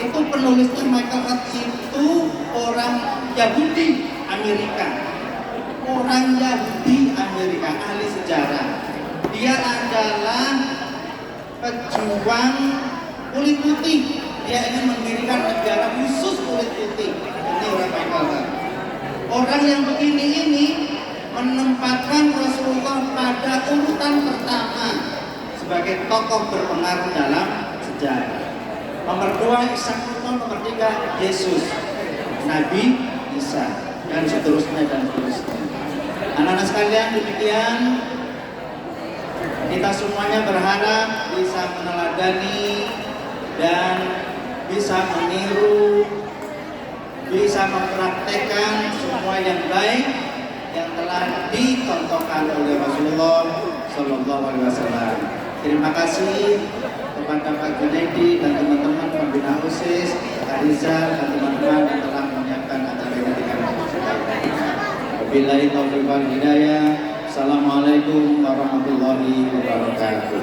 Itu penulisnya Michael Hart itu orang Yahudi Amerika. Orang Yahudi Amerika, ahli sejarah. Dia adalah pejuang kulit putih. Dia ingin mendirikan negara khusus kulit putih. Ini orang Michael Hart. Orang yang begini ini menempatkan Rasulullah pada urutan pertama sebagai tokoh berpengaruh dalam sejarah. Nomor 2 Ishak, nomor 3 Yesus, Nabi Isa, dan seterusnya dan seterusnya. Anak-anak sekalian, demikian kita semuanya berharap bisa meneladani dan bisa meniru, bisa mempraktekkan semua yang baik yang telah dicontohkan oleh Rasulullah Shallallahu Alaihi Wasallam. Terima kasih kepada Pak Junaidi dan teman-teman pembina OSIS, Kak Rizal dan teman-teman yang telah menyiapkan acara ini dengan baik. Wabillahi taufiq wal hidayah. Assalamualaikum warahmatullahi wabarakatuh.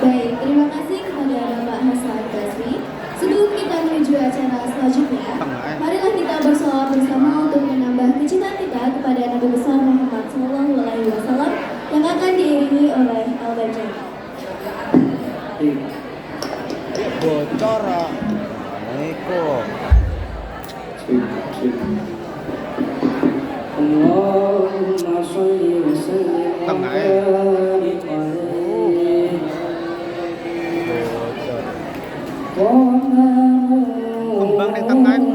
Baik, terima kasih kepada Bapak Hasan Basri. Sebelum kita menuju acara selanjutnya, marilah kita bersolawat bersama untuk menambah kecintaan kita kepada Nabi besar Muhammad SAW yang akan diiringi oleh Al-Bajir. Bocor. Assalamualaikum. Allahumma sholli wa sallim wa barik alaihi. Kembang di tengah itu.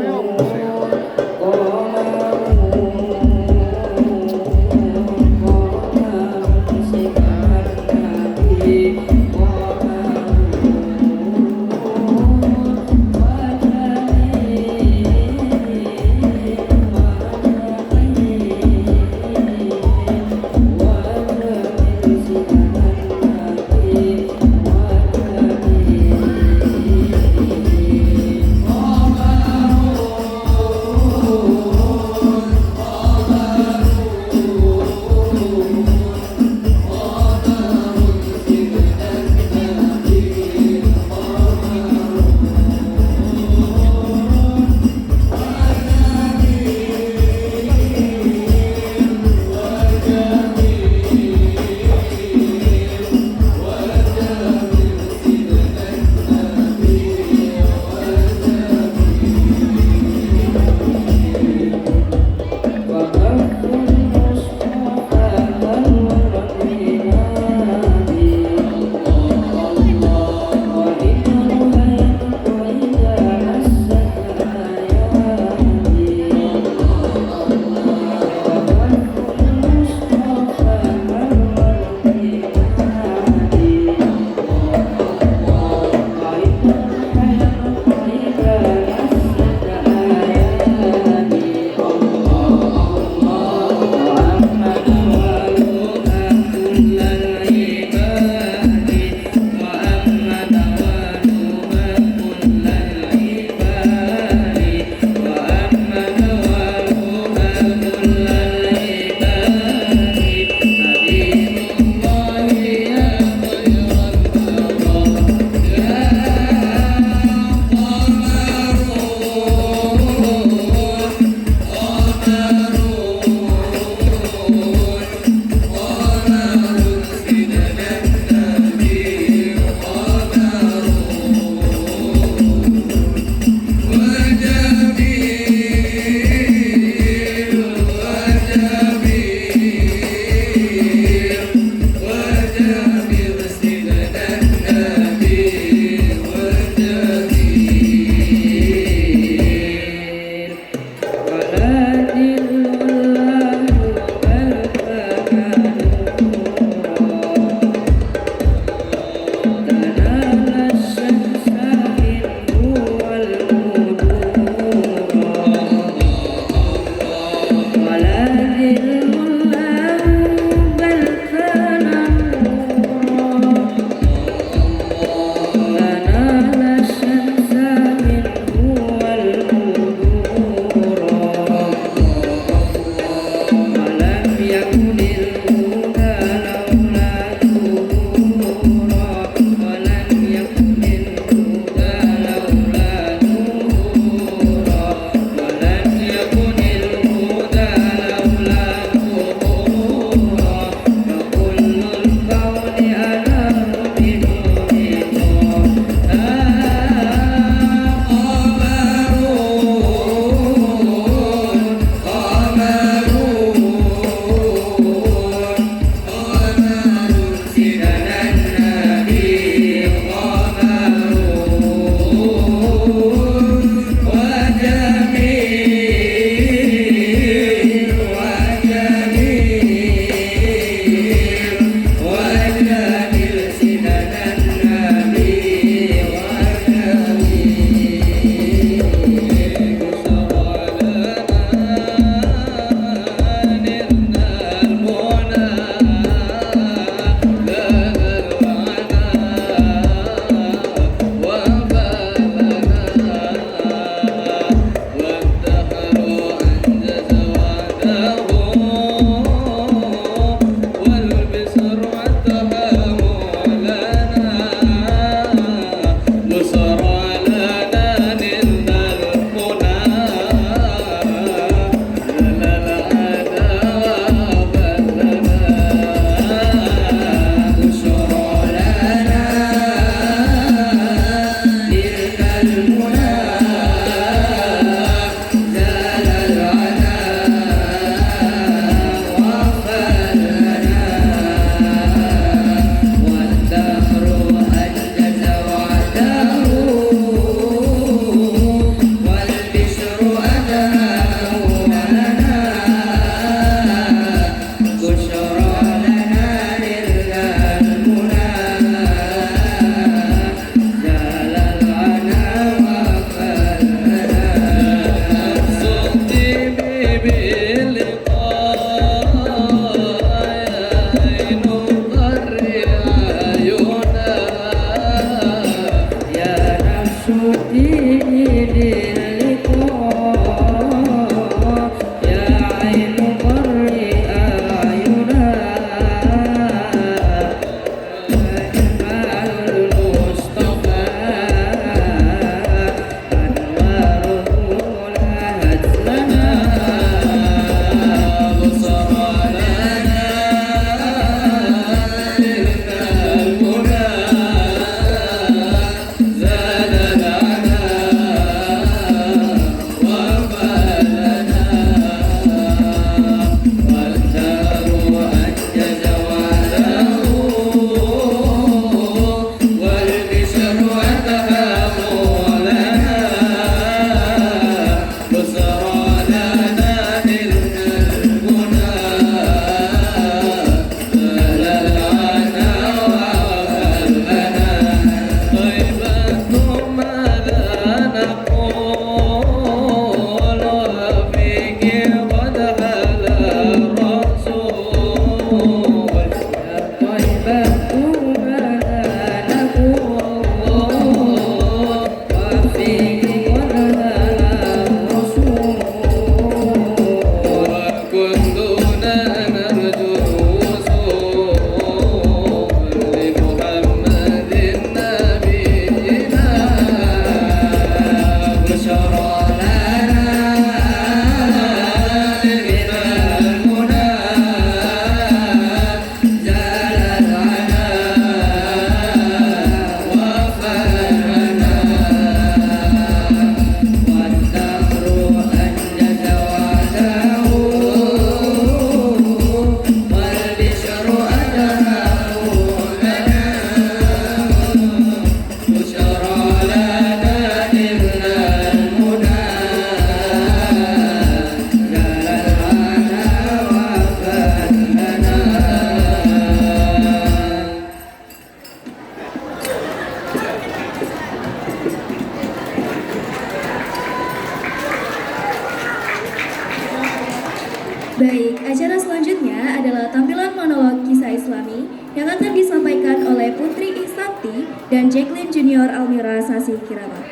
Sakti, dan Jacqueline Junior Almira Sasi Kirana.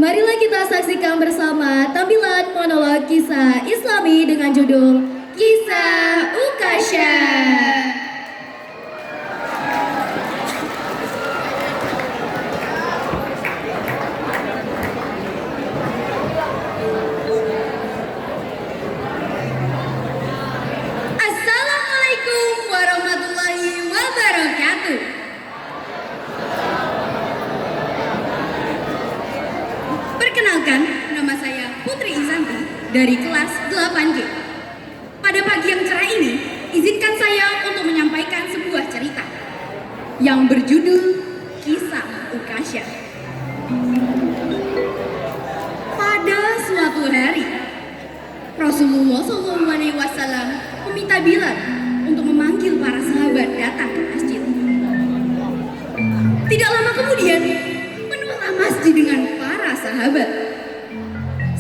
Marilah kita saksikan bersama tampilan monolog kisah Islami dengan judul Kisah Ukasha. Assalamualaikum warahmatullahi wabarakatuh. Perkenalkan, nama saya Putri Izanti dari kelas 8G. Pada pagi yang cerah ini, izinkan saya untuk menyampaikan sebuah cerita yang berjudul Kisah Ukasha. Pada suatu hari, Rasulullah SAW meminta Bilal untuk memanggil para sahabat datang ke masjid. Tidak lama kemudian, penuhlah masjid dengan para sahabat.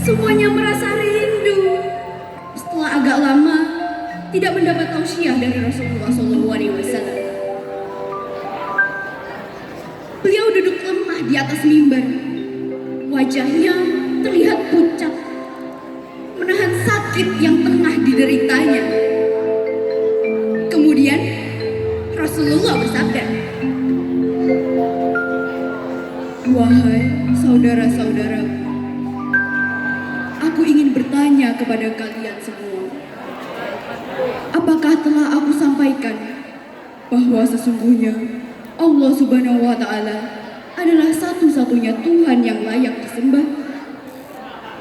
Semuanya merasa rindu. Setelah agak lama, tidak mendapat tausiah dari Rasulullah SAW. Beliau duduk lemah di atas mimbar. Wajahnya terlihat pucat, menahan sakit yang tengah dideritanya. Kemudian Rasulullah bersabda, "Wahai saudara-saudaraku, aku ingin bertanya kepada kalian semua. Apakah telah aku sampaikan bahwa sesungguhnya Allah Subhanahu wa Ta'ala adalah satu-satunya Tuhan yang layak disembah?"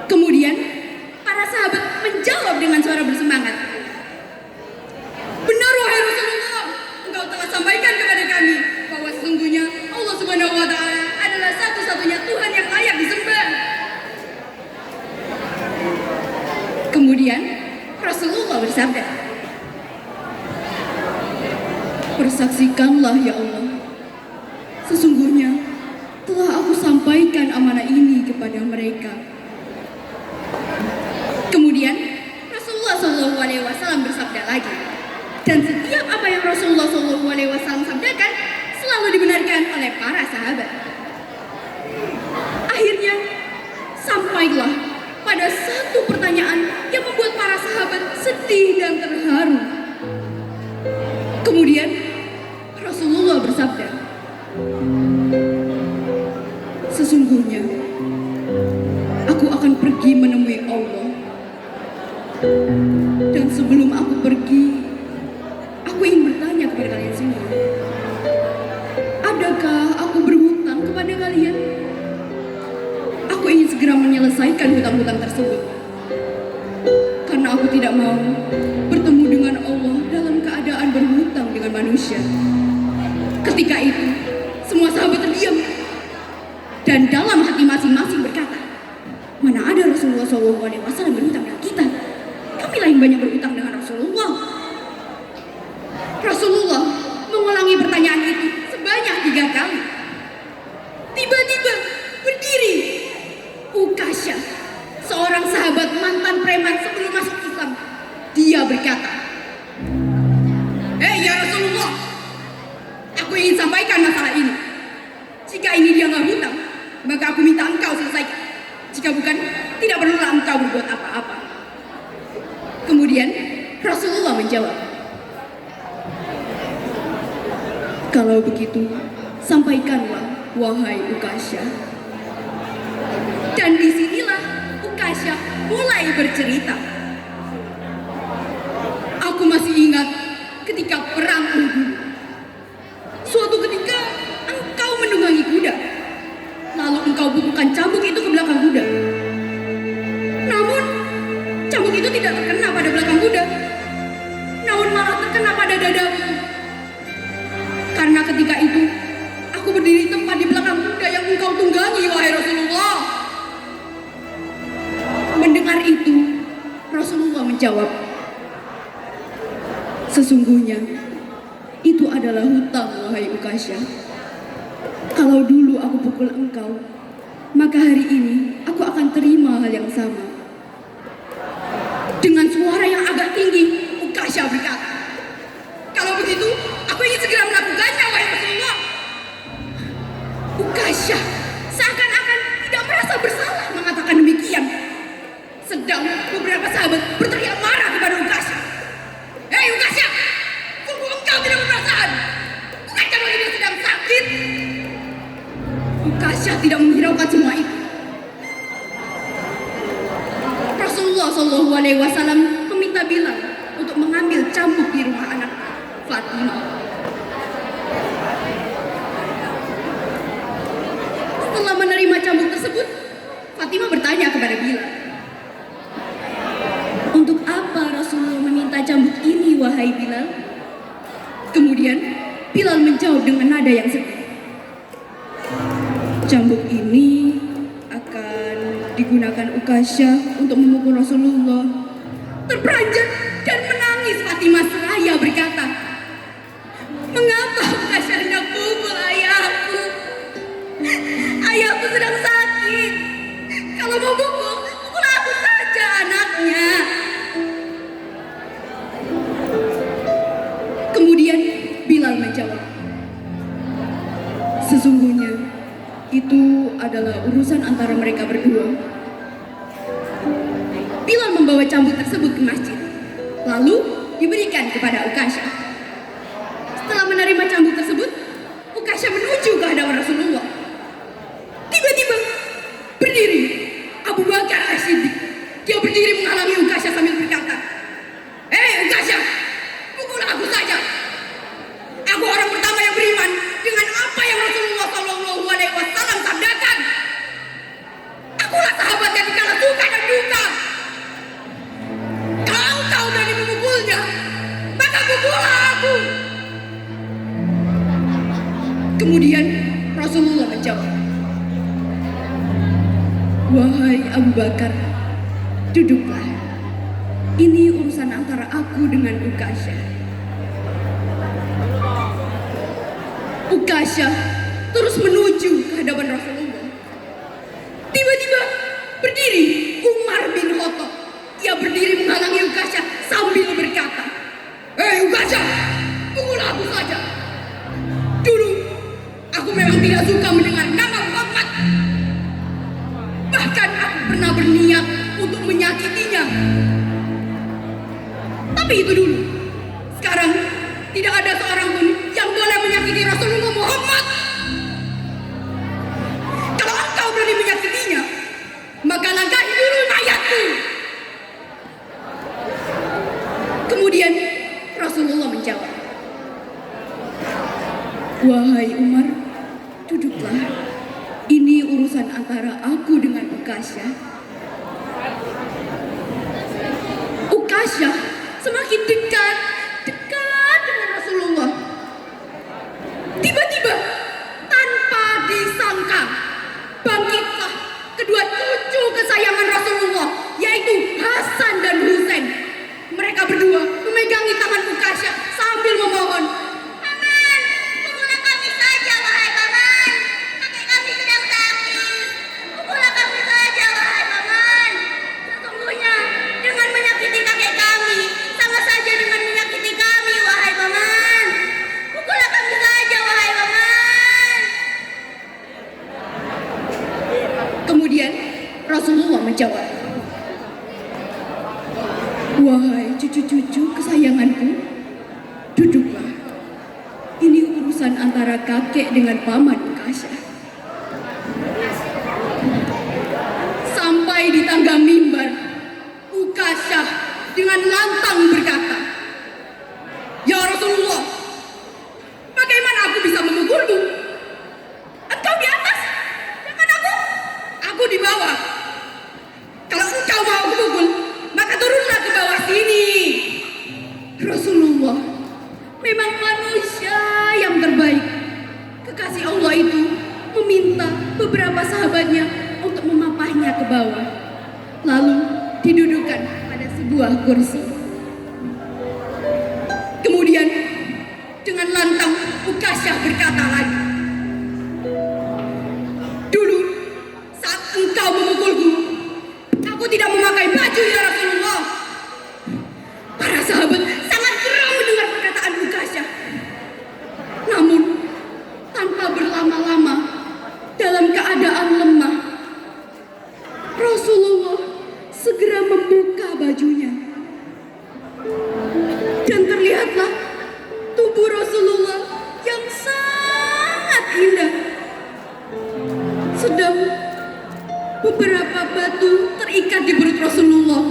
Kemudian para sahabat menjawab dengan suara bersemangat, "Benar wahai Rasulullah, engkau telah sampaikan kepada kami bahwa sesungguhnya Allah Subhanahu wa Ta'ala adalah satu-satunya Tuhan yang layak disembah." Kemudian Rasulullah bersabda, "Persaksikanlah ya Allah, sesungguhnya telah aku sampaikan amanah ini kepada mereka." Kemudian Rasulullah SAW bersabda lagi, dan setiap apa yang Rasulullah SAW sabdakan selalu dibenarkan oleh para sahabat. Akhirnya sampailah pada satu pertanyaan yang membuat para sahabat sedih dan terharu. Kemudian Rasulullah bersabda, "Sesungguhnya aku akan pergi menemui Allah. Dan sebelum aku pergi, aku ingin bertanya kepada kalian semua. Adakah aku berhutang kepada kalian? Aku ingin segera menyelesaikan hutang-hutang tersebut. Karena aku tidak mau bertemu dengan Allah dalam keadaan berhutang dengan manusia." Ketika itu, semua sahabat terdiam. Dan dalam hati masing-masing berkata, "Mana ada Rasulullah SAW berhutang dengan kita? Kamilah yang banyak berhutang dengan Rasulullah." Rasulullah mengulangi pertanyaan itu sebanyak 3 kali. Di sahabat mantan preman sebelum masuk Islam. Dia berkata, "Ya Rasulullah, aku ingin sampaikan masalah ini. Jika ini dia nggak hutang, maka aku minta engkau selesaikan. Jika bukan, tidak perlulah engkau berbuat apa-apa." Kemudian Rasulullah menjawab, "Kalau begitu, sampaikanlah, wahai Ukasyah." Dan disinilah Ukasyah mulai bercerita. "Aku masih ingat ketika perang Uhud. Suatu ketika engkau menunggangi kuda. Lalu engkau bubuhkan cambuk itu ke belakang kuda. Namun cambuk itu tidak terkena pada belakang kuda, namun malah terkena pada dadaku. Karena ketika itu aku berdiri tepat di belakang kuda yang engkau tunggangi, wahai Rasulullah." Mendengar itu, Rasulullah menjawab, "Sesungguhnya itu adalah hutang, wahai Ukasyah. Kalau dulu aku pukul engkau, maka hari ini aku akan terima hal yang sama." Dengan suara yang agak tinggi, Ukasyah berkata, "Kalau begitu, aku ingin segera melakukannya, wahai Rasulullah." Ukasyah seakan-akan tidak merasa bersalah mengatakan demikian. Sedang beberapa sahabat berteriak marah kepada Ukasyah. "Hei Ukasyah, sungguh engkau tidak berperasaan. Bukankah baginda sedang sakit?" Ukasyah tidak menghiraukan semua itu. Rasulullah SAW meminta Bilal untuk mengambil cambuk di rumah anak Fatimah. Setelah menerima cambuk tersebut, Fatimah bertanya kepada Bilal, "Untuk apa Rasulullah meminta cambuk ini, wahai Bilal?" Kemudian Bilal menjawab dengan nada yang sedih, "Cambuk ini akan digunakan Ukasyah untuk memukul Rasulullah." Terperanjat dan menangis Fatimah seraya berkata, "Mengapa Ukasyah hendak pukul ayahku? Ayahku sedang sakit. Kalau mau pukul, pukul aku saja, anaknya." Kemudian Bilal menjawab, "Sesungguhnya itu adalah urusan antara mereka berdua." Bilal membawa cambuk tersebut ke masjid, lalu diberikan kepada Ukasyah. Setelah menerima cambuk tersebut, Ukasyah menuju ke hadapan Rasulullah. Tiba-tiba berdiri Abu Bakar As-Siddiq. Dia berdiri menghalangi Ukasyah sambil berkata, "Hei Ukasyah, pukul aku saja. Aku orang pertama yang beriman dengan apa yang Rasulullah SAW sabdakan. Akulah sahabat yang dikala suka dan duka. Kalau kau berani memukulnya, maka pukullah aku." Kemudian Rasulullah menjawab, "Wahai Abu Bakar, duduklah. Ini urusan antara aku dengan Ukasyah." Ukasyah terus menuju ke hadapan Rasulullah. Tiba-tiba berdiri Umar bin Khattab. Ia berdiri menghalangi Ukasyah sambil berkata, "Hei Ukasyah, pukul aku saja. Dulu aku memang tidak suka mendengar nama Muhammad. Bahkan aku pernah berniat untuk menyakitinya. Tapi itu dulu. Sekarang tidak ada seorang pun yang boleh menyakiti Rasulullah Muhammad. Kalau engkau berani menyakitinya, maka langkahi dulu mayatku." Kemudian Rasulullah menjawab, "Wahai Umar, duduklah. Ini urusan antara aku dengan Ukasyah." Ukasyah semakin dekat dengan Rasulullah. Tiba-tiba, tanpa disangka, bangkitlah kedua cucu kesayangan Rasulullah, yaitu Hasan dan Husain. Mereka berdua memegangi tangan Ukasyah sambil memohon, "Paman, pukullah kami saja, wahai paman. Kakek kami sedang sakit. Pukullah kami saja, wahai paman. Sesungguhnya Rasulullah menjawab, "Wahai cucu-cucu kesayanganku, duduklah. Ini urusan antara kakek dengan paman Ukasha." Sampai di tangga mimbar, Ukasha dengan lantang berkata, "Ya Rasulullah, bagaimana aku bisa memukulmu? Engkau di atas, jangan aku. Aku di bawah. Kalau engkau mau aku pukul, maka turunlah ke bawah sini." Rasulullah memang manusia yang terbaik. Kekasih Allah itu meminta beberapa sahabatnya untuk memapahnya ke bawah, lalu didudukkan pada sebuah kursi. Kemudian dengan lantang Ukasha berkata lagi, "Dulu saat engkau memukulku, aku tidak memakai baju ya Rasulullah." Para sahabat sangat geram mendengar perkataan Ukasha. Namun tanpa berlama-lama, dalam keadaan lemah, Rasulullah segera membuka bajunya. Dan terlihatlah tubuh Rasulullah yang sangat indah. Sedang beberapa batu terikat di perut Rasulullah,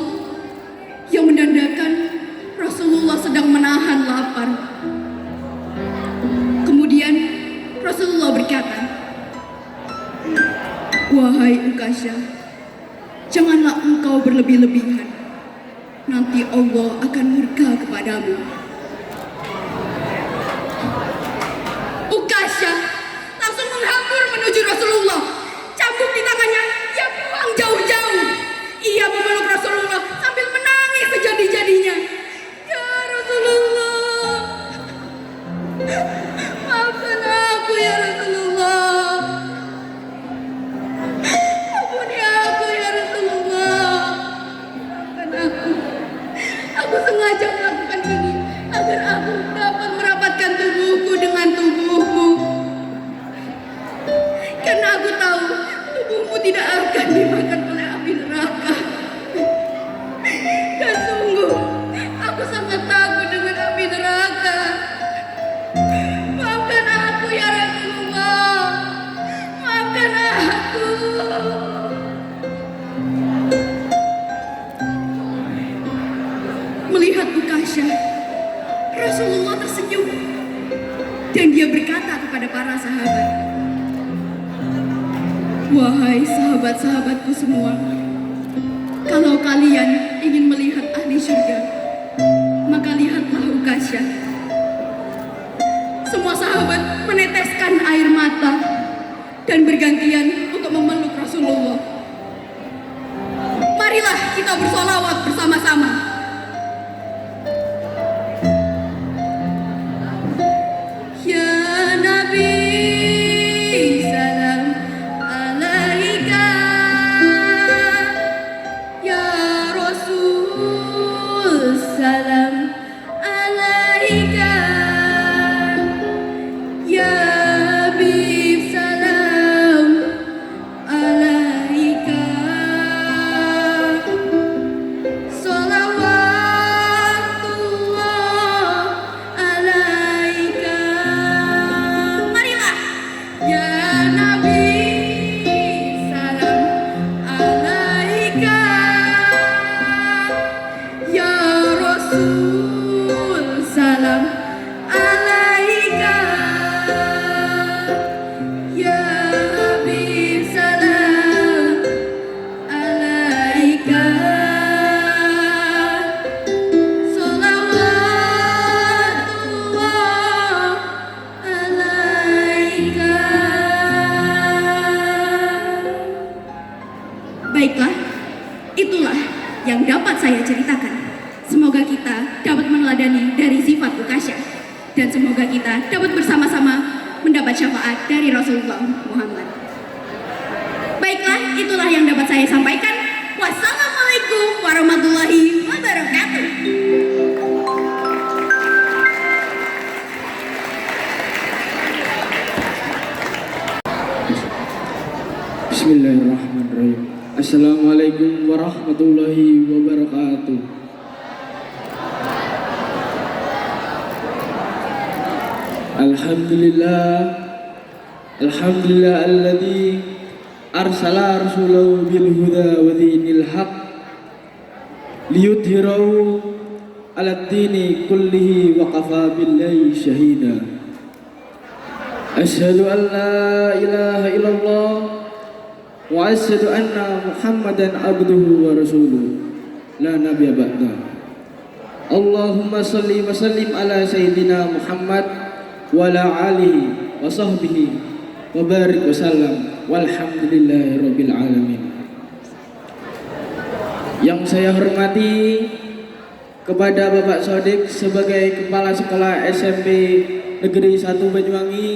yang menandakan Rasulullah sedang menahan lapar. Kemudian Rasulullah berkata, "Wahai Ukasha, janganlah engkau berlebih-lebihan. Nanti Allah akan murka kepadamu." Ukasha langsung menghambur menuju Rasulullah. Cambuk di tangannya, ia buang jauh-jauh. Ia memeluk Rasulullah sambil menangis sejadi-jadinya. "Ya Rasulullah, maafkan aku ya Rasulullah. Ampuni aku ya Rasulullah. Maafkan aku. Aku sengaja melakukan ini agar aku dapat merapatkan tubuhku dengan tubuhmu. Karena aku tahu tubuhmu tidak akan dimakan oleh api neraka. Dan sungguh, aku sangat takut dengan api neraka. Maafkan aku ya Rasulullah. Maafkan aku." Melihat Ukasha, Rasulullah tersenyum dan dia berkata kepada para sahabat, "Wahai sahabat-sahabatku semua, kalau kalian ingin melihat ahli surga, maka lihatlah Ukasha." Semua sahabat meneteskan air mata dan bergantian untuk memeluk Rasulullah. Marilah kita bersolawat bersama-sama. Ya Nabi, salam alaika. Ya Rasul, salam alaika. Ya Habib, salam alaika. Salawatullah alaika. Marilah. Ya Nabi, salam alaika. Ya Rasul, salam alaika. Ya Habib, salam alaika. Salawatullah alaika. Baiklah, itulah yang dapat saya ceritakan. Semoga kita dapat meneladani dari sifat Ukasha, dan semoga kita dapat bersama-sama mendapat syafaat dari Rasulullah Muhammad. Baiklah, itulah yang dapat saya sampaikan. Wassalamualaikum warahmatullahi wabarakatuh. Bismillahirrahmanirrahim. Assalamualaikum warahmatullahi wabarakatuh. Alhamdulillah, Alhamdulillah alladzi arsala rasulahu bil huda wa dinil haq liyudhhirahu 'ala dini kullihi wa kafa billahi syahida. Asyhadu an la ilaha illallah wa asyhadu anna Muhammadan abduhu wa rasuluh la nabiyya ba'da. Allahumma shalli wa sallim ala sayyidina Muhammad wa ala alihi wa sahbihi wa barik wa sallam walhamdulillahi rabbil alamin. Yang saya hormati kepada Bapak Sodik sebagai Kepala Sekolah SMP Negeri 1 Banyuwangi,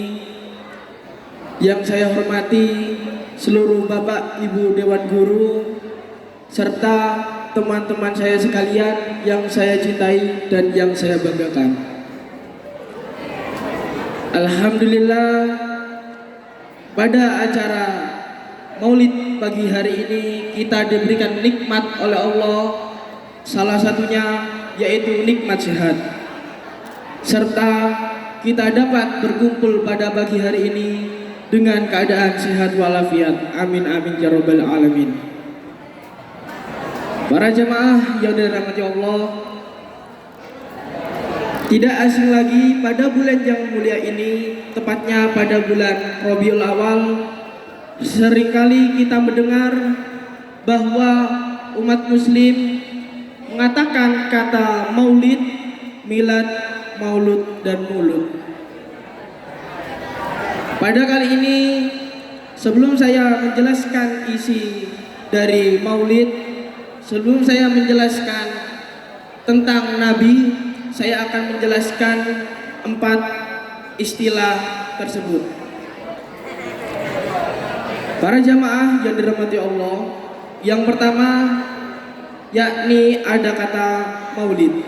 yang saya hormati seluruh Bapak Ibu Dewan Guru serta teman-teman saya sekalian yang saya cintai dan yang saya banggakan. Alhamdulillah, pada acara Maulid pagi hari ini kita diberikan nikmat oleh Allah, salah satunya yaitu nikmat sehat, serta kita dapat berkumpul pada pagi hari ini dengan keadaan sehat walafiat. Amin amin ya rabbal alamin. Para jemaah yang dirahmati Allah, tidak asing lagi pada bulan yang mulia ini, tepatnya pada bulan Rabiul Awal, seringkali kita mendengar bahwa umat muslim mengatakan kata maulid, milad, maulud, dan mulud. Pada kali ini, sebelum saya menjelaskan isi dari maulid, sebelum saya menjelaskan tentang Nabi, saya akan menjelaskan 4 istilah tersebut. Para jamaah yang dirahmati Allah, yang pertama yakni ada kata maulid.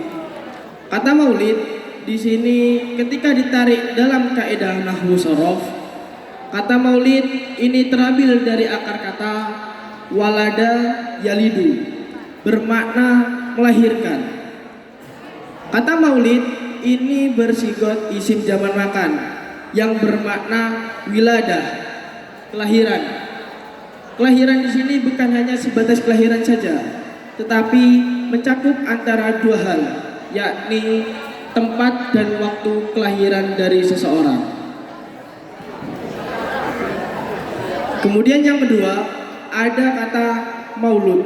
Kata maulid di sini ketika ditarik dalam kaidah nahwu shorof, kata maulid ini terambil dari akar kata walada yalidu, bermakna melahirkan. Kata maulid ini bersigot isim jamak makan yang bermakna wiladah, kelahiran. Kelahiran di sini bukan hanya sebatas kelahiran saja, tetapi mencakup antara 2 hal, yakni tempat dan waktu kelahiran dari seseorang. Kemudian yang kedua ada kata maulud.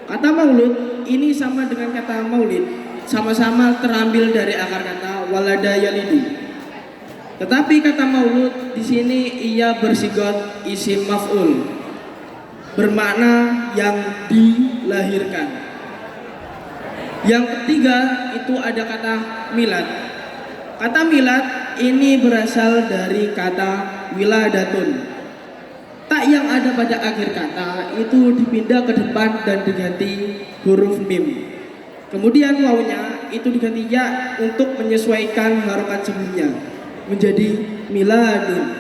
Kata maulud ini sama dengan kata maulid, sama-sama terambil dari akar kata walada yalidu. Tetapi kata maulud di sini ia bersigot isim maf'ul, bermakna yang dilahirkan. Yang ketiga itu ada kata milad. Kata milad ini berasal dari kata wiladatun. Tak yang ada pada akhir kata itu dipindah ke depan dan diganti huruf mim. Kemudian wawunya itu diganti ya untuk menyesuaikan harokat sebelumnya menjadi miladun.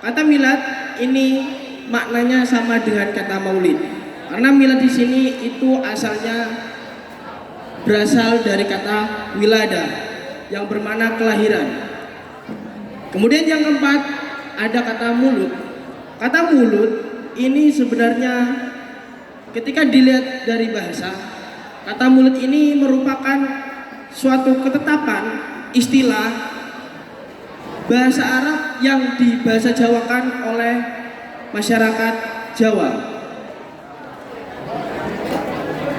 Kata milad ini maknanya sama dengan kata maulid. Karena milad di sini itu asalnya berasal dari kata wilada yang bermakna kelahiran. Kemudian yang keempat ada kata mulut. Kata mulut ini sebenarnya ketika dilihat dari bahasa, kata mulut ini merupakan suatu ketetapan istilah bahasa Arab yang dibahasa Jawakan oleh masyarakat Jawa.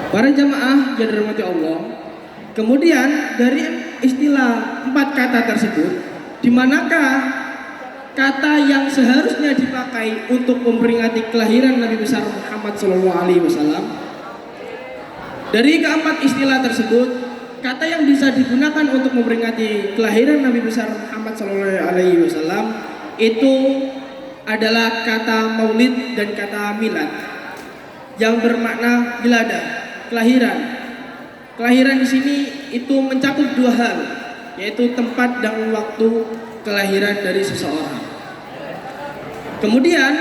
Para jamaah yang dirahmati Allah, kemudian dari istilah 4 kata tersebut, di manakah kata yang seharusnya dipakai untuk memperingati kelahiran Nabi besar Muhammad SAW? Dari keempat istilah tersebut, kata yang bisa digunakan untuk memperingati kelahiran Nabi besar Muhammad SAW itu adalah kata maulid dan kata milad yang bermakna wiladah, kelahiran. Kelahiran di sini itu mencakup 2 hal, yaitu tempat dan waktu kelahiran dari seseorang. Kemudian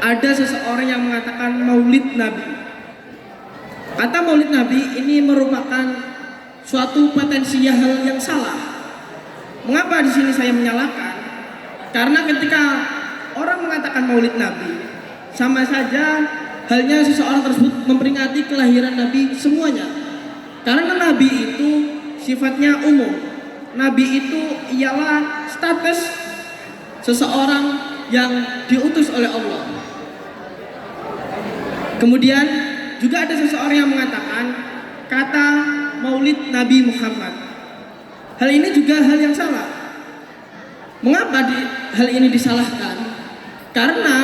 ada seseorang yang mengatakan maulid Nabi. Kata maulid Nabi ini merupakan suatu potensi hal yang salah. Mengapa di sini saya menyalahkan? Karena ketika orang mengatakan maulid Nabi, sama saja halnya seseorang tersebut memperingati kelahiran Nabi semuanya. Karena Nabi itu sifatnya umum. Nabi itu ialah status seseorang yang diutus oleh Allah. Kemudian juga ada seseorang yang mengatakan kata maulid Nabi Muhammad. Hal ini juga hal yang salah. Mengapa hal ini disalahkan? Karena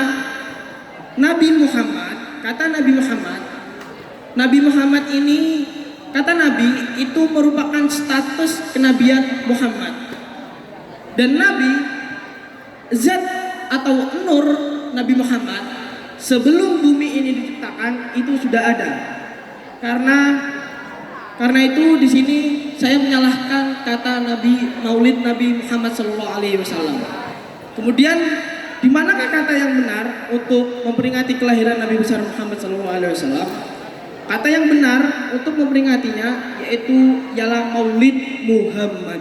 Nabi Muhammad, kata Nabi Muhammad ini, kata Nabi itu merupakan status kenabian Muhammad. Dan Nabi, zat atau nur Nabi Muhammad sebelum bumi ini diciptakan itu sudah ada. Karena itu di sini saya menyalahkan kata Nabi maulid Nabi Muhammad SAW. Kemudian di manakah kata yang benar untuk memperingati kelahiran Nabi besar Muhammad SAW? Kata yang benar untuk memperingatinya yaitu ialah maulid Muhammad.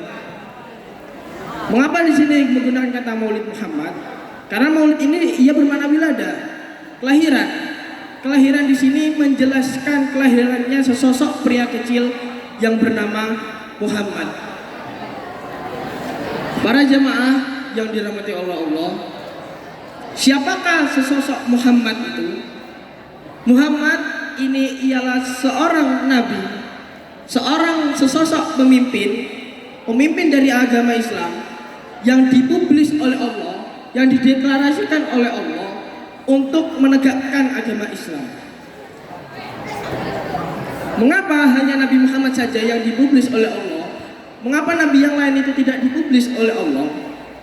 Mengapa di sini menggunakan kata maulid Muhammad? Karena maulid ini ia bermakna wilada, kelahiran. Kelahiran di sini menjelaskan kelahirannya sesosok pria kecil yang bernama Muhammad. Para jamaah yang dirahmati Allah, siapakah sesosok Muhammad itu? Muhammad ini ialah seorang nabi, seorang sesosok pemimpin dari agama Islam yang dipublis oleh Allah, yang dideklarasikan oleh Allah untuk menegakkan agama Islam. Mengapa hanya Nabi Muhammad saja yang dipublis oleh Allah? Mengapa nabi yang lain itu tidak dipublis oleh Allah?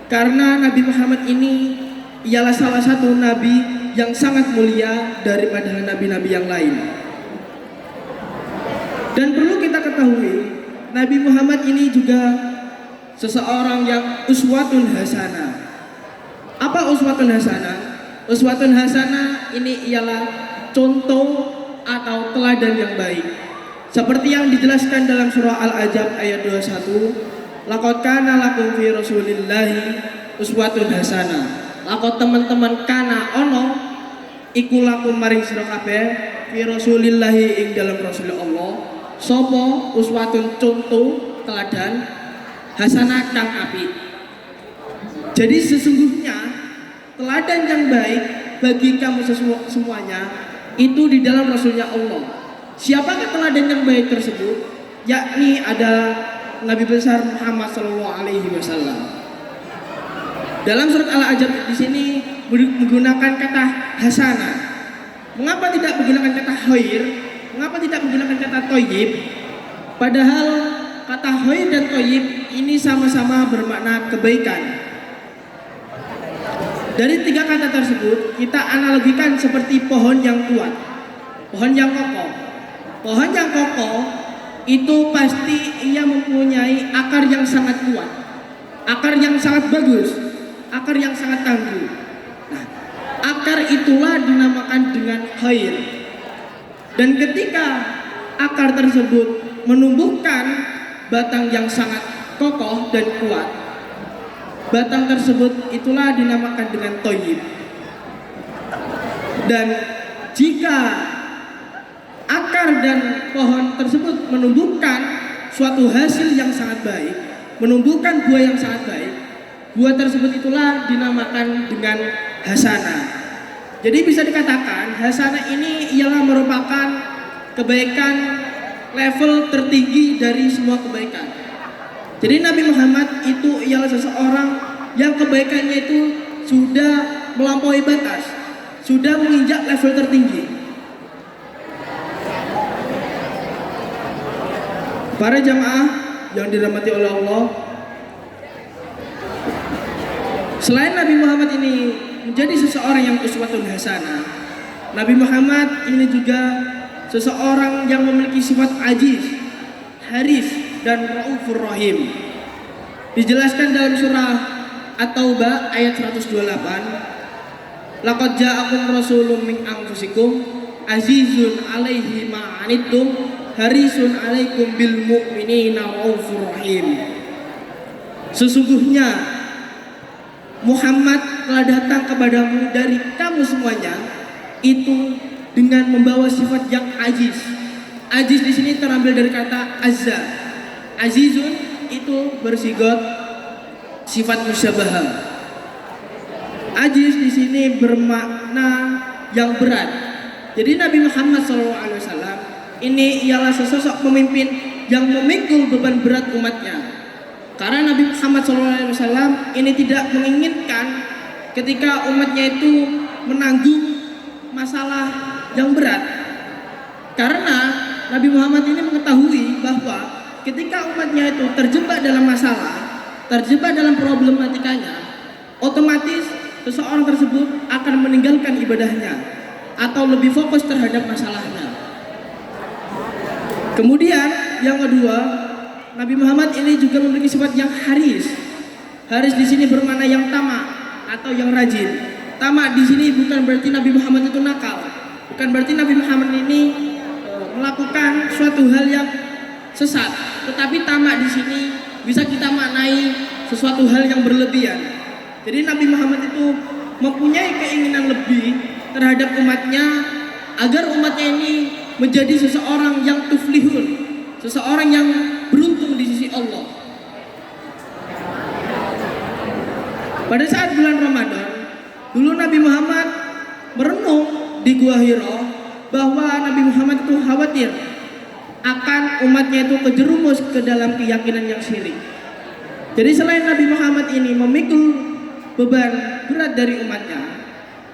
Karena Nabi Muhammad ini ialah salah satu nabi yang sangat mulia daripada nabi-nabi yang lain. Dan perlu kita ketahui, Nabi Muhammad ini juga seseorang yang uswatun hasanah. Apa uswatun hasanah? Uswatun hasanah ini ialah contoh atau teladan yang baik. Seperti yang dijelaskan dalam surah Al-Ahzab ayat 21, laqad kana lakum fi rasulillahi uswatun hasanah. Laqad teman-teman kana ono iku lakum maring sira kabeh fi rasulillahi ing dalam rasul Allah. Sapa uswatun contoh teladan hasanah kang apik. Jadi sesungguhnya teladan yang baik bagi kamu semuanya itu di dalam Rasulnya Allah. Siapakah teladan yang baik tersebut? Yakni adalah Nabi besar Muhammad SAW. Dalam surat Al-Ahzab di sini menggunakan kata hasanah. Mengapa tidak menggunakan kata khair? Mengapa tidak menggunakan kata thayyib? Padahal kata khair dan thayyib ini sama-sama bermakna kebaikan. Dari tiga kata tersebut, kita analogikan seperti pohon yang kuat, pohon yang kokoh. Pohon yang kokoh itu pasti ia mempunyai akar yang sangat kuat, akar yang sangat bagus, akar yang sangat tangguh. Nah, akar itulah dinamakan dengan khair. Dan ketika akar tersebut menumbuhkan batang yang sangat kokoh dan kuat, batang tersebut itulah dinamakan dengan thayyib. Dan jika akar dan pohon tersebut menumbuhkan suatu hasil yang sangat baik, menumbuhkan buah yang sangat baik, buah tersebut itulah dinamakan dengan hasanah. Jadi bisa dikatakan hasanah ini ialah merupakan kebaikan level tertinggi dari semua kebaikan. Jadi Nabi Muhammad itu ialah seseorang yang kebaikannya itu sudah melampaui batas, sudah menginjak level tertinggi. Para jamaah yang dirahmati oleh Allah, selain Nabi Muhammad ini menjadi seseorang yang uswatun hasanah, Nabi Muhammad ini juga seseorang yang memiliki sifat aziz, haris, dan raufur rahim. Dijelaskan dalam surah At-Taubah ayat 128, Laqad ja'akum rasulun min anfusikum azizun 'alaihi ma 'anittum harisun 'alaikum bil mu'minina raufur rahim. Sesungguhnya Muhammad telah datang kepadamu dari kamu semuanya itu dengan membawa sifat yang aziz. Aziz di sini terambil dari kata azza. Azizun itu bersigot sifat musyabahah. Aziz di sini bermakna yang berat. Jadi Nabi Muhammad SAW ini ialah sesosok pemimpin yang memikul beban berat umatnya. Karena Nabi Muhammad SAW ini tidak menginginkan ketika umatnya itu menanggung masalah yang berat. Karena Nabi Muhammad ini mengetahui bahwa ketika umatnya itu terjebak dalam masalah, terjebak dalam problematikanya, otomatis seseorang tersebut akan meninggalkan ibadahnya atau lebih fokus terhadap masalahnya. Kemudian yang kedua, Nabi Muhammad ini juga memiliki sifat yang haris. Haris di sini bermakna yang tamak atau yang rajin. Tamak di sini bukan berarti Nabi Muhammad itu nakal. Bukan berarti Nabi Muhammad ini melakukan suatu hal yang sesat. Tetapi tamak di sini bisa kita maknai sesuatu hal yang berlebihan. Jadi Nabi Muhammad itu mempunyai keinginan lebih terhadap umatnya agar umatnya ini menjadi seseorang yang tuflihun, seseorang yang beruntung di sisi Allah. Pada saat bulan Ramadan, dulu Nabi Muhammad merenung di Gua Hira bahwa Nabi Muhammad itu khawatir akan umatnya itu kejerumus ke dalam keyakinan yang syirik. Jadi selain Nabi Muhammad ini memikul beban berat dari umatnya,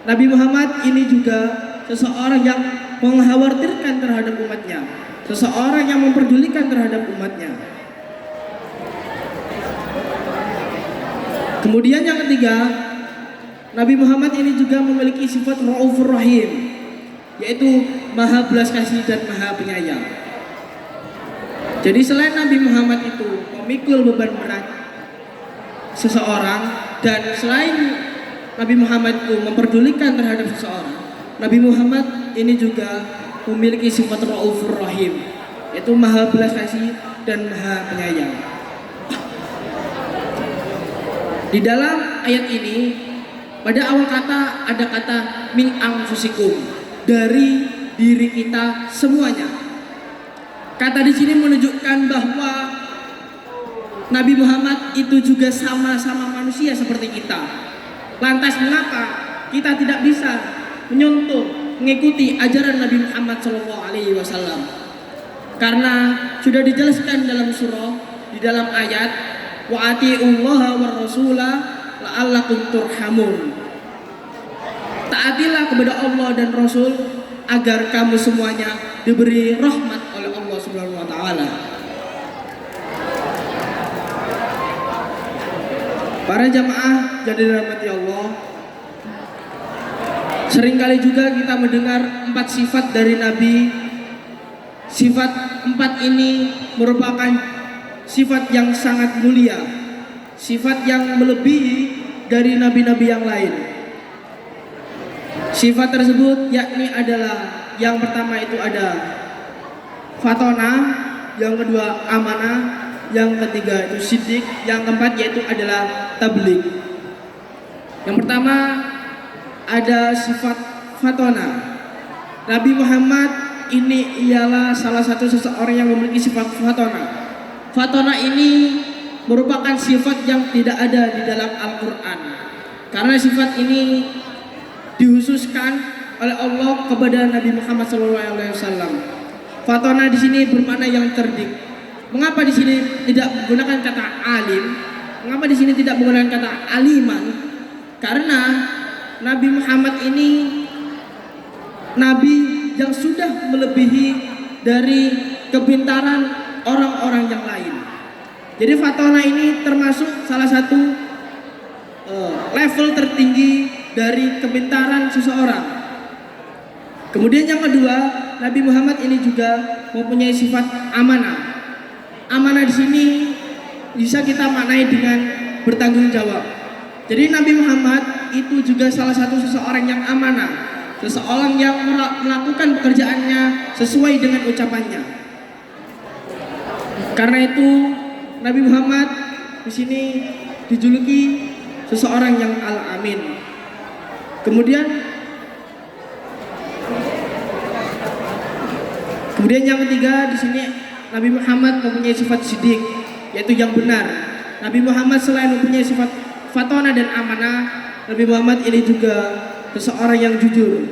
Nabi Muhammad ini juga seseorang yang mengkhawatirkan terhadap umatnya, seseorang yang memperdulikan terhadap umatnya. Kemudian yang ketiga, Nabi Muhammad ini juga memiliki sifat Raufur Rahim, yaitu Maha Belas Kasih dan Maha Penyayang. Jadi selain Nabi Muhammad itu memikul beban berat seseorang, dan selain Nabi Muhammad itu memperdulikan terhadap seseorang, Nabi Muhammad ini juga memiliki sifat Raufur Rahim, yaitu Maha Belas Kasih dan Maha Penyayang. Di dalam ayat ini pada awal kata ada kata min anfusikum, dari diri kita semuanya. Kata di sini menunjukkan bahwa Nabi Muhammad itu juga sama-sama manusia seperti kita. Lantas mengapa kita tidak bisa menyontoh, mengikuti ajaran Nabi Muhammad SAW? Karena sudah dijelaskan dalam surah, di dalam ayat wa atiullaha war rasula la'allakum turhamun. Taatilah kepada Allah dan Rasul agar kamu semuanya diberi rahmat oleh Allah Subhanahu wa taala. Para jamaah yang dirahmati Allah, seringkali juga kita mendengar 4 sifat dari Nabi. Sifat 4 ini merupakan sifat yang sangat mulia, sifat yang melebihi dari nabi-nabi yang lain. Sifat tersebut yakni adalah, yang pertama itu ada fatona, yang kedua amanah, yang ketiga itu siddiq, yang keempat yaitu adalah tabligh. Yang pertama ada sifat fatona. Nabi Muhammad ini ialah salah satu seseorang yang memiliki sifat fatona. Fatona ini merupakan sifat yang tidak ada di dalam Al-Quran, karena sifat ini dihususkan oleh Allah kepada Nabi Muhammad SAW. Fatona di sini bermakna yang cerdik. Mengapa di sini tidak menggunakan kata alim? Mengapa di sini tidak menggunakan kata aliman? Karena Nabi Muhammad ini nabi yang sudah melebihi dari kepintaran orang-orang yang lain. Jadi fatona ini termasuk salah satu level tertinggi dari kepintaran seseorang. Kemudian yang kedua, Nabi Muhammad ini juga mempunyai sifat amanah. Amanah di sini bisa kita maknai dengan bertanggung jawab. Jadi Nabi Muhammad itu juga salah satu seseorang yang amanah, seseorang yang melakukan pekerjaannya sesuai dengan ucapannya. Karena itu Nabi Muhammad di sini dijuluki seseorang yang al-amin. Kemudian yang ketiga di sini Nabi Muhammad mempunyai sifat sidik, yaitu yang benar. Nabi Muhammad selain mempunyai sifat fatona dan amanah, Nabi Muhammad ini juga seseorang yang jujur.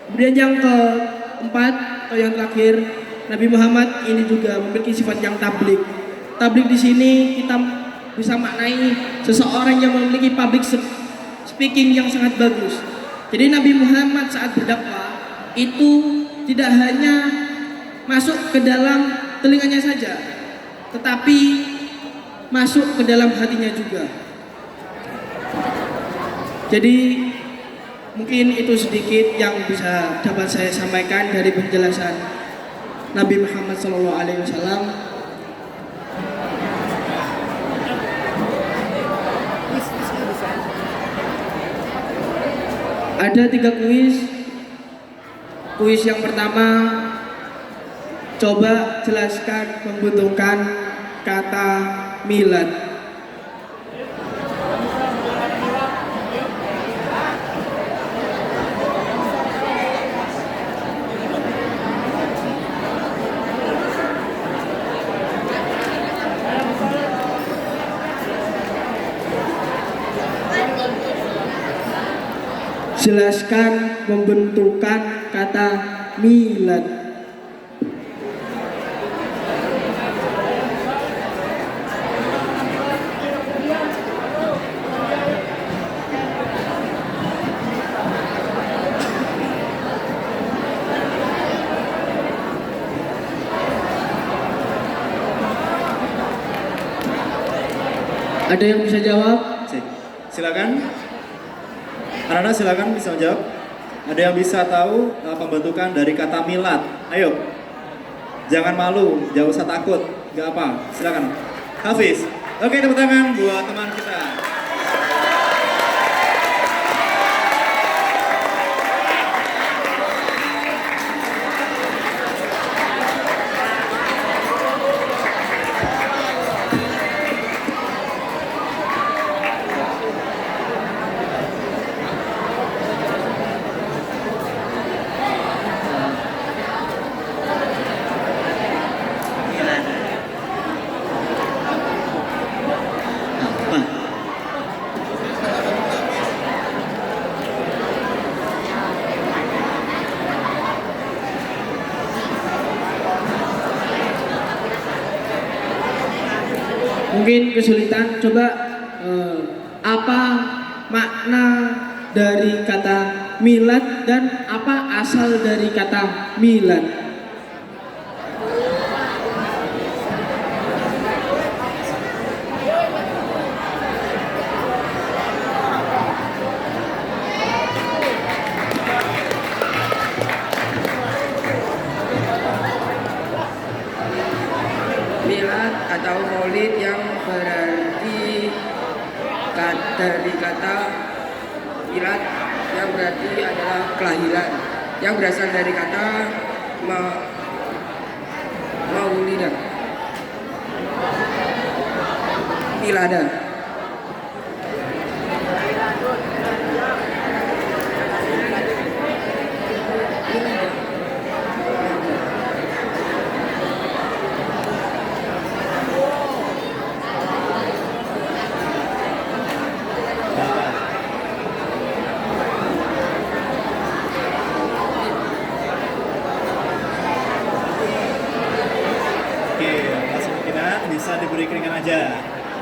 Kemudian yang keempat atau yang terakhir, Nabi Muhammad ini juga memiliki sifat yang tablik. Tablik di sini kita bisa maknai seseorang yang memiliki public speaking yang sangat bagus. Jadi Nabi Muhammad saat berdakwah itu tidak hanya masuk ke dalam telinganya saja, tetapi masuk ke dalam hatinya juga. Jadi mungkin itu sedikit yang bisa dapat saya sampaikan dari penjelasan Nabi Muhammad SAW. Ada 3 kuis. Kuis yang pertama, coba jelaskan pembentukan kata milad. Jelaskan pembentukan kata milad. Ada yang bisa jawab? Silakan. Anak-anak silakan bisa menjawab. Ada yang bisa tahu pembentukan dari kata milad? Ayo. Jangan malu, jangan usah takut. Gak apa. Silakan. Hafiz. Oke, tepuk tangan buat teman kita. Mungkin kesulitan, coba apa makna dari kata milad dan apa asal dari kata milad? Milad atau maulid yang berarti dari kata milad yang berarti adalah kelahiran, yang berasal dari kata maulidah, milada. Bisa diberi keringan aja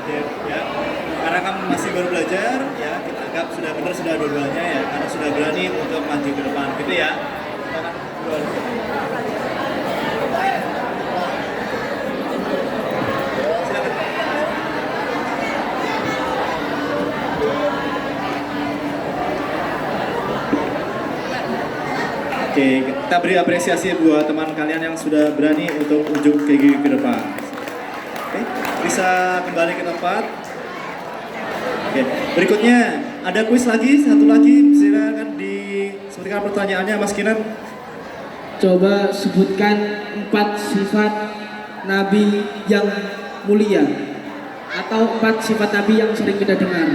ya, karena kamu masih baru belajar ya, kita anggap sudah benar, sudah dua-duanya ya, karena sudah berani untuk maju ke depan gitu ya. Silakan. Oke, kita beri apresiasi buat teman kalian yang sudah berani untuk unjuk gigi ke depan. Oke, bisa kembali ke tempat. Oke, berikutnya ada kuis lagi, satu lagi. Silakan disebutkan pertanyaannya, Mas Kinan. Coba sebutkan 4 sifat Nabi yang mulia atau 4 sifat Nabi yang sering kita dengar.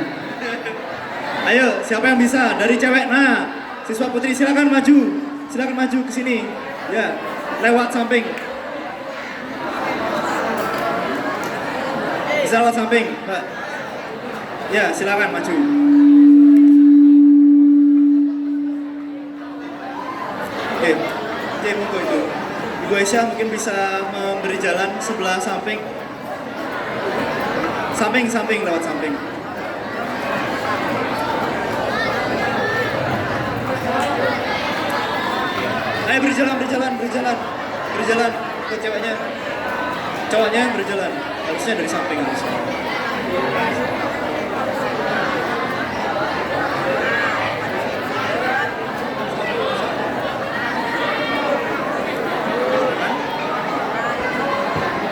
Ayo, siapa yang bisa? Dari cewek. Nah, siswa putri silakan maju. Silakan maju ke sini. Ya, lewat samping. Bisa lewat samping, Mbak. Ya, silakan maju. Oke, monggo itu. Ibu Aisyah mungkin bisa memberi jalan sebelah samping. Samping, lewat samping. Ayo berjalan ke ceweknya. Cowoknya berjalan. Harusnya dari samping harusnya.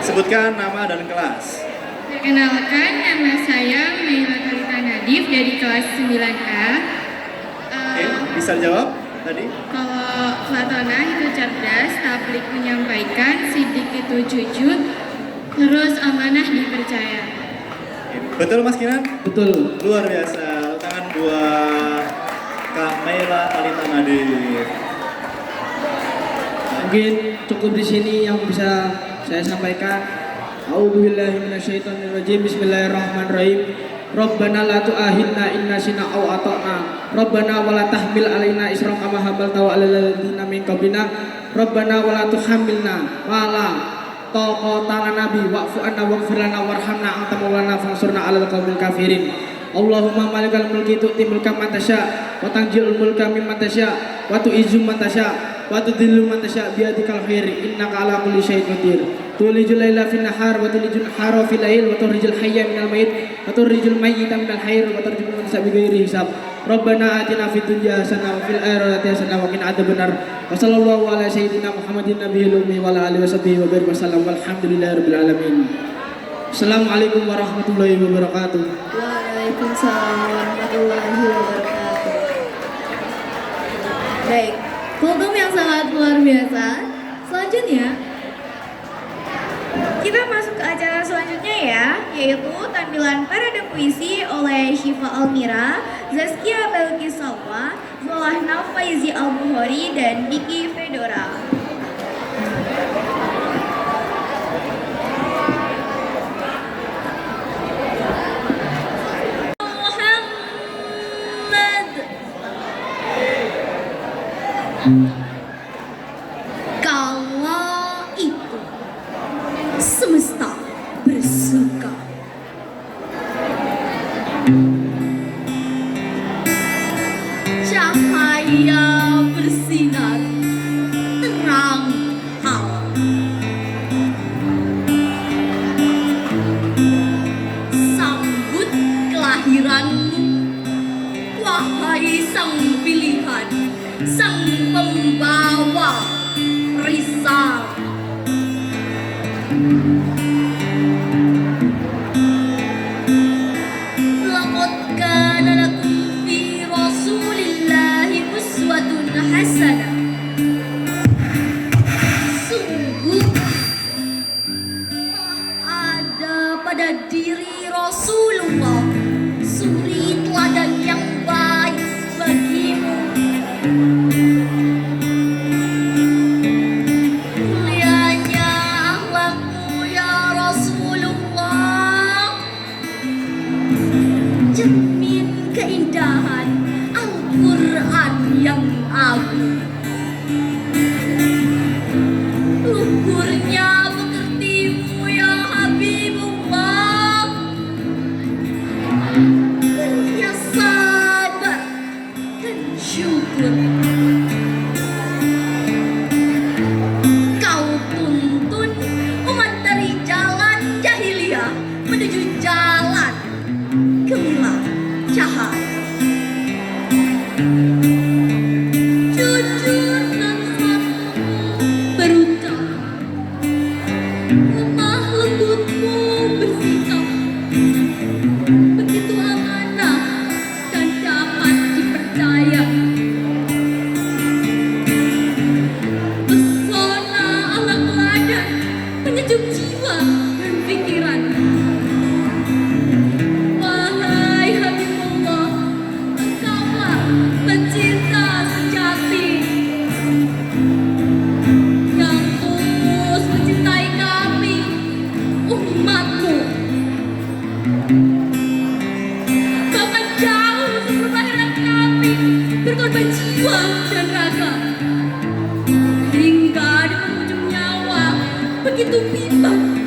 Sebutkan nama dan kelas. Perkenalkan, nama saya Meira Talita Nadif dari kelas 9A. Oke, bisa jawab tadi? Kalau Platona itu cerdas, Tablik menyampaikan, Sidik itu jujur, terus amanah dipercaya. Oke, betul Mas Kinan? Betul. Luar biasa. Tangan buat Kak Meira Talita Nadif. Mungkin cukup di sini yang bisa saya sampaikan. A'udzubillahi minasyaitonirrajim. Bismillahirrahmanirrahim. Rabbana la tu'akhidna in nasina aw ata'na. Rabbana wa la tahmil alaina isran kama hamaltahu 'alal ladzina min qablina. Rabbana wa la tuhammilna ma la taqata lana bi wa'fu anna waghfir lana warhamna anta maulana fansurna 'alal qaumil kafirin. Allahumma malikal mulki tu'ti mulka man tasya wa tanzi'ul mulka mimman tasya wa tu'izzu man tasya wa tudhillu man tasya bi yadikal khair innaka ala kulli syai'in qadir. Tulijul laila fin nahar wa tulijul nahara fil lail wa tukhrijul hayya minal mayyit wa tukhrijul mayyita minal hayy wa tarjumul insa bi ghairi hisab. Rabbana atina fid dunya hasanah wa fil akhirati hasanah wa qina adzabannar. Wa sallallahu ala sayyidina Muhammadin nabiyil ummi wa ala alihi washabbihi wa barik wasallam walhamdulillahirabbil alamin. Assalamualaikum warahmatullahi wabarakatuh. Waalaikumsalam warahmatullahi wabarakatuh. Baik, kultum yang sangat luar biasa. Selanjutnya, kita masuk ke acara selanjutnya ya, yaitu tampilan parade puisi oleh Syifa Almira, Zaskia Belkis Salma, Zolahna Faizi Al-Bukhari, dan Diki Fedora. Kala itu semesta bersuka. Cahaya bersinar terang hawa. Sambut kelahiranmu, wahai sang pilihan, sang pembawa risal. Laqad kana lakum fi Rasulillahi uswatun hasanah. Sungguh ada pada diri Rasulullah suri teladan yang baik bagimu. Mulianya akhlakmu ya Rasulullah, cermin keindahan Al-Quran yang agung. Luhurnya pekertimu ya Habibullah, penuhnya sabar dan syukur. Kau tuntun umat dari jalan jahiliyah menuju jalan gemilang cahaya. Jujur dan santun berucap, lemah lembutmu bersikap, begitu amanah dan berkorban jiwa dan raga. Hingga di penghujung nyawa begitu bimbang